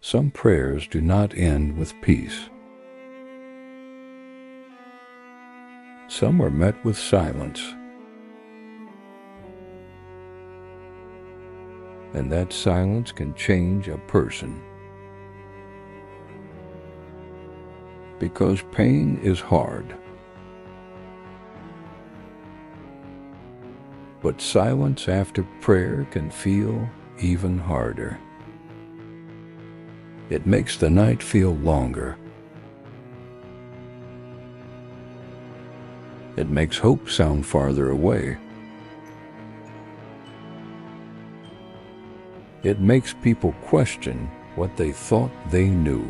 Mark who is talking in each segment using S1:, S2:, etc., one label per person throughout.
S1: Some prayers do not end with peace. Some are met with silence. And that silence can change a person. Because pain is hard. But silence after prayer can feel even harder. It makes the night feel longer. It makes hope sound farther away. It makes people question what they thought they knew.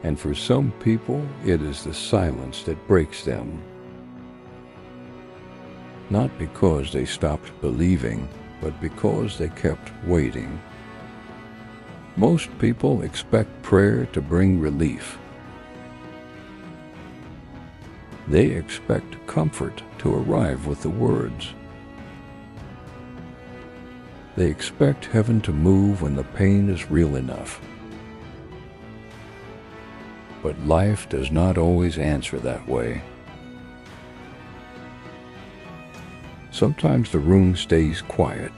S1: And for some people, it is the silence that breaks them. Not because they stopped believing, but because they kept waiting. Most people expect prayer to bring relief. They expect comfort to arrive with the words. They expect heaven to move when the pain is real enough. But life does not always answer that way. Sometimes the room stays quiet.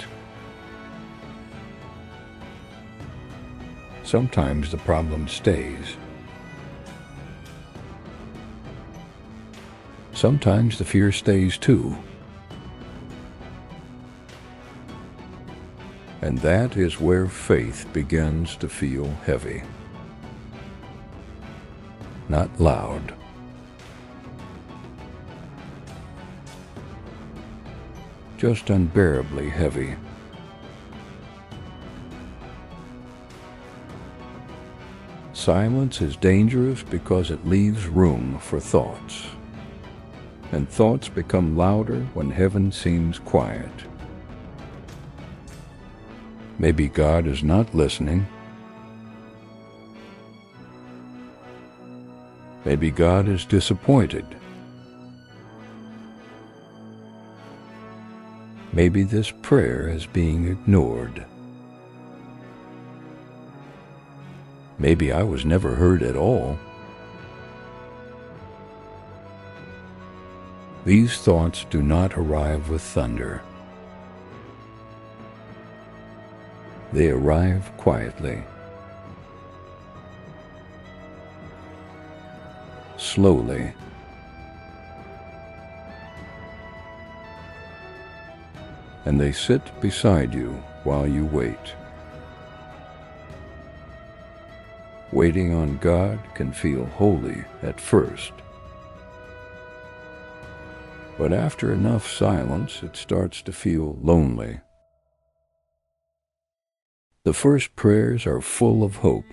S1: Sometimes the problem stays. Sometimes the fear stays too. And that is where faith begins to feel heavy. Not loud. Just unbearably heavy. Silence is dangerous because it leaves room for thoughts. And thoughts become louder when heaven seems quiet. Maybe God is not listening. Maybe God is disappointed. Maybe this prayer is being ignored. Maybe I was never heard at all. These thoughts do not arrive with thunder. They arrive quietly, slowly, and they sit beside you while you wait. Waiting on God can feel holy at first. But after enough silence, it starts to feel lonely. The first prayers are full of hope.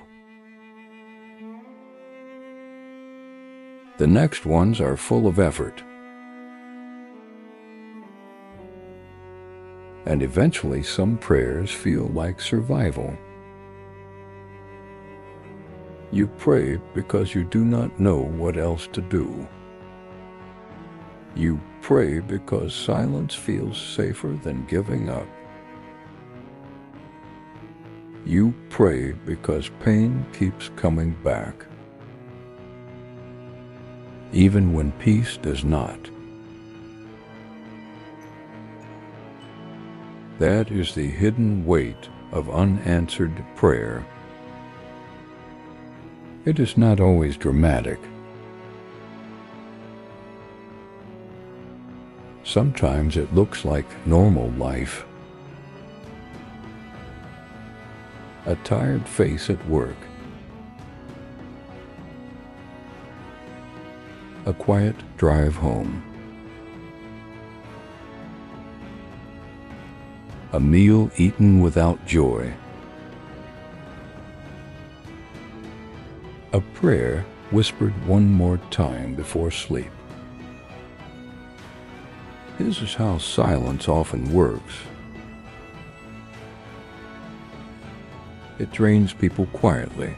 S1: The next ones are full of effort. And eventually some prayers feel like survival. You pray because you do not know what else to do. You pray because silence feels safer than giving up. You pray because pain keeps coming back, even when peace does not. That is the hidden weight of unanswered prayer. It is not always dramatic. Sometimes it looks like normal life. A tired face at work. A quiet drive home. A meal eaten without joy. A prayer whispered one more time before sleep. This is how silence often works. It drains people quietly.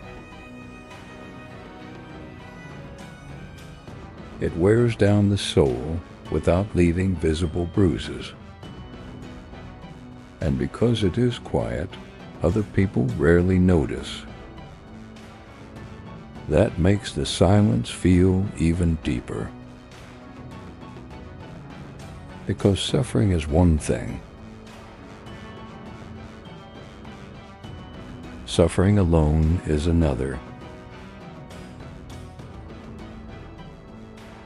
S1: It wears down the soul without leaving visible bruises. And because it is quiet, other people rarely notice. That makes the silence feel even deeper. Because suffering is one thing. Suffering alone is another.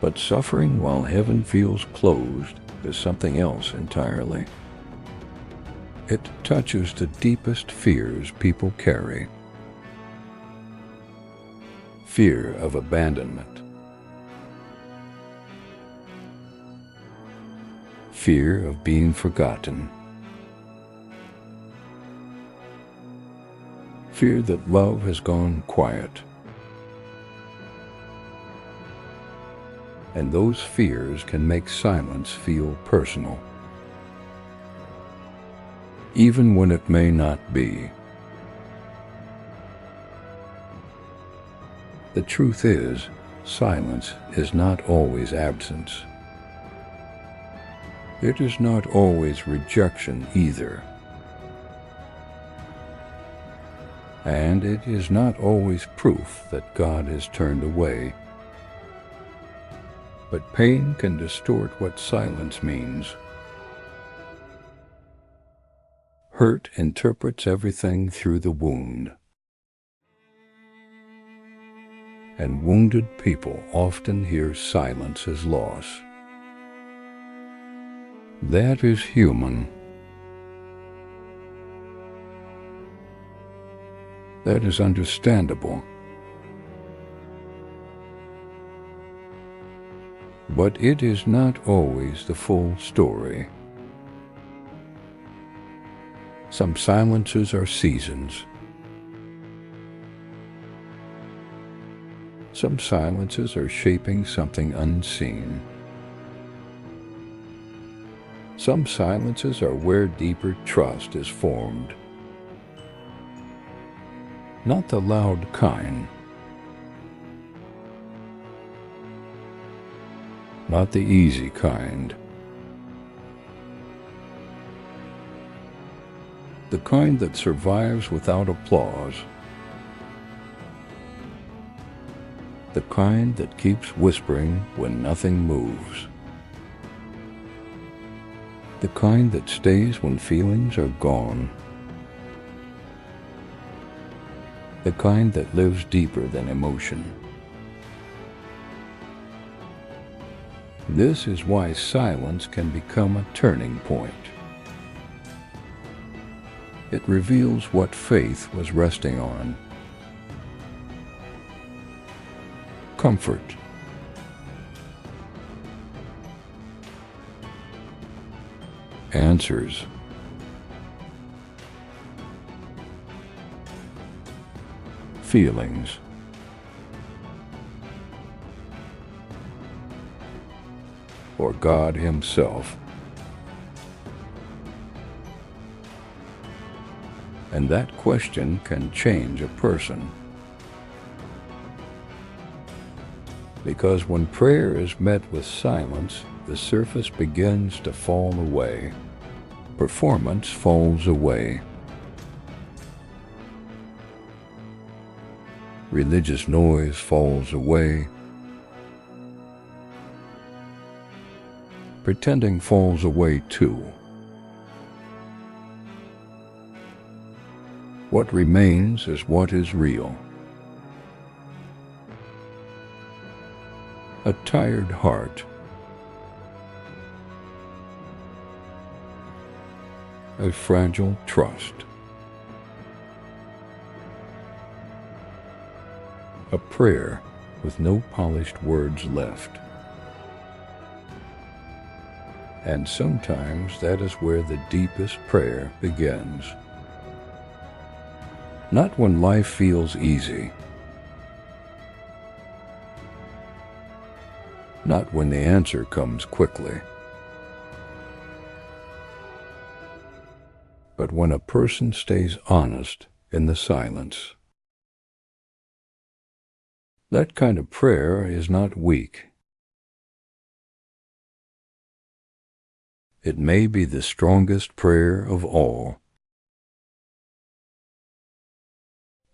S1: But suffering while heaven feels closed is something else entirely. It touches the deepest fears people carry. Fear of abandonment. Fear of being forgotten. Fear that love has gone quiet. And those fears can make silence feel personal, even when it may not be. The truth is, silence is not always absence. It is not always rejection either. And it is not always proof that God has turned away. But pain can distort what silence means. Hurt interprets everything through the wound. And wounded people often hear silence as loss. That is human. That is understandable. But it is not always the full story. Some silences are seasons. Some silences are shaping something unseen. Some silences are where deeper trust is formed. Not the loud kind. Not the easy kind. The kind that survives without applause. The kind that keeps whispering when nothing moves. The kind that stays when feelings are gone. The kind that lives deeper than emotion. This is why silence can become a turning point. It reveals what faith was resting on. Comfort. Answers. Feelings. Or God Himself. And that question can change a person. Because when prayer is met with silence, the surface begins to fall away. Performance falls away. Religious noise falls away. Pretending falls away too. What remains is what is real. A tired heart. A fragile trust. A prayer with no polished words left. And sometimes that is where the deepest prayer begins. Not when life feels easy. Not when the answer comes quickly. But when a person stays honest in the silence. That kind of prayer is not weak. It may be the strongest prayer of all.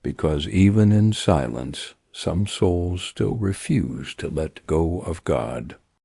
S1: because even in silence, some souls still refuse to let go of God.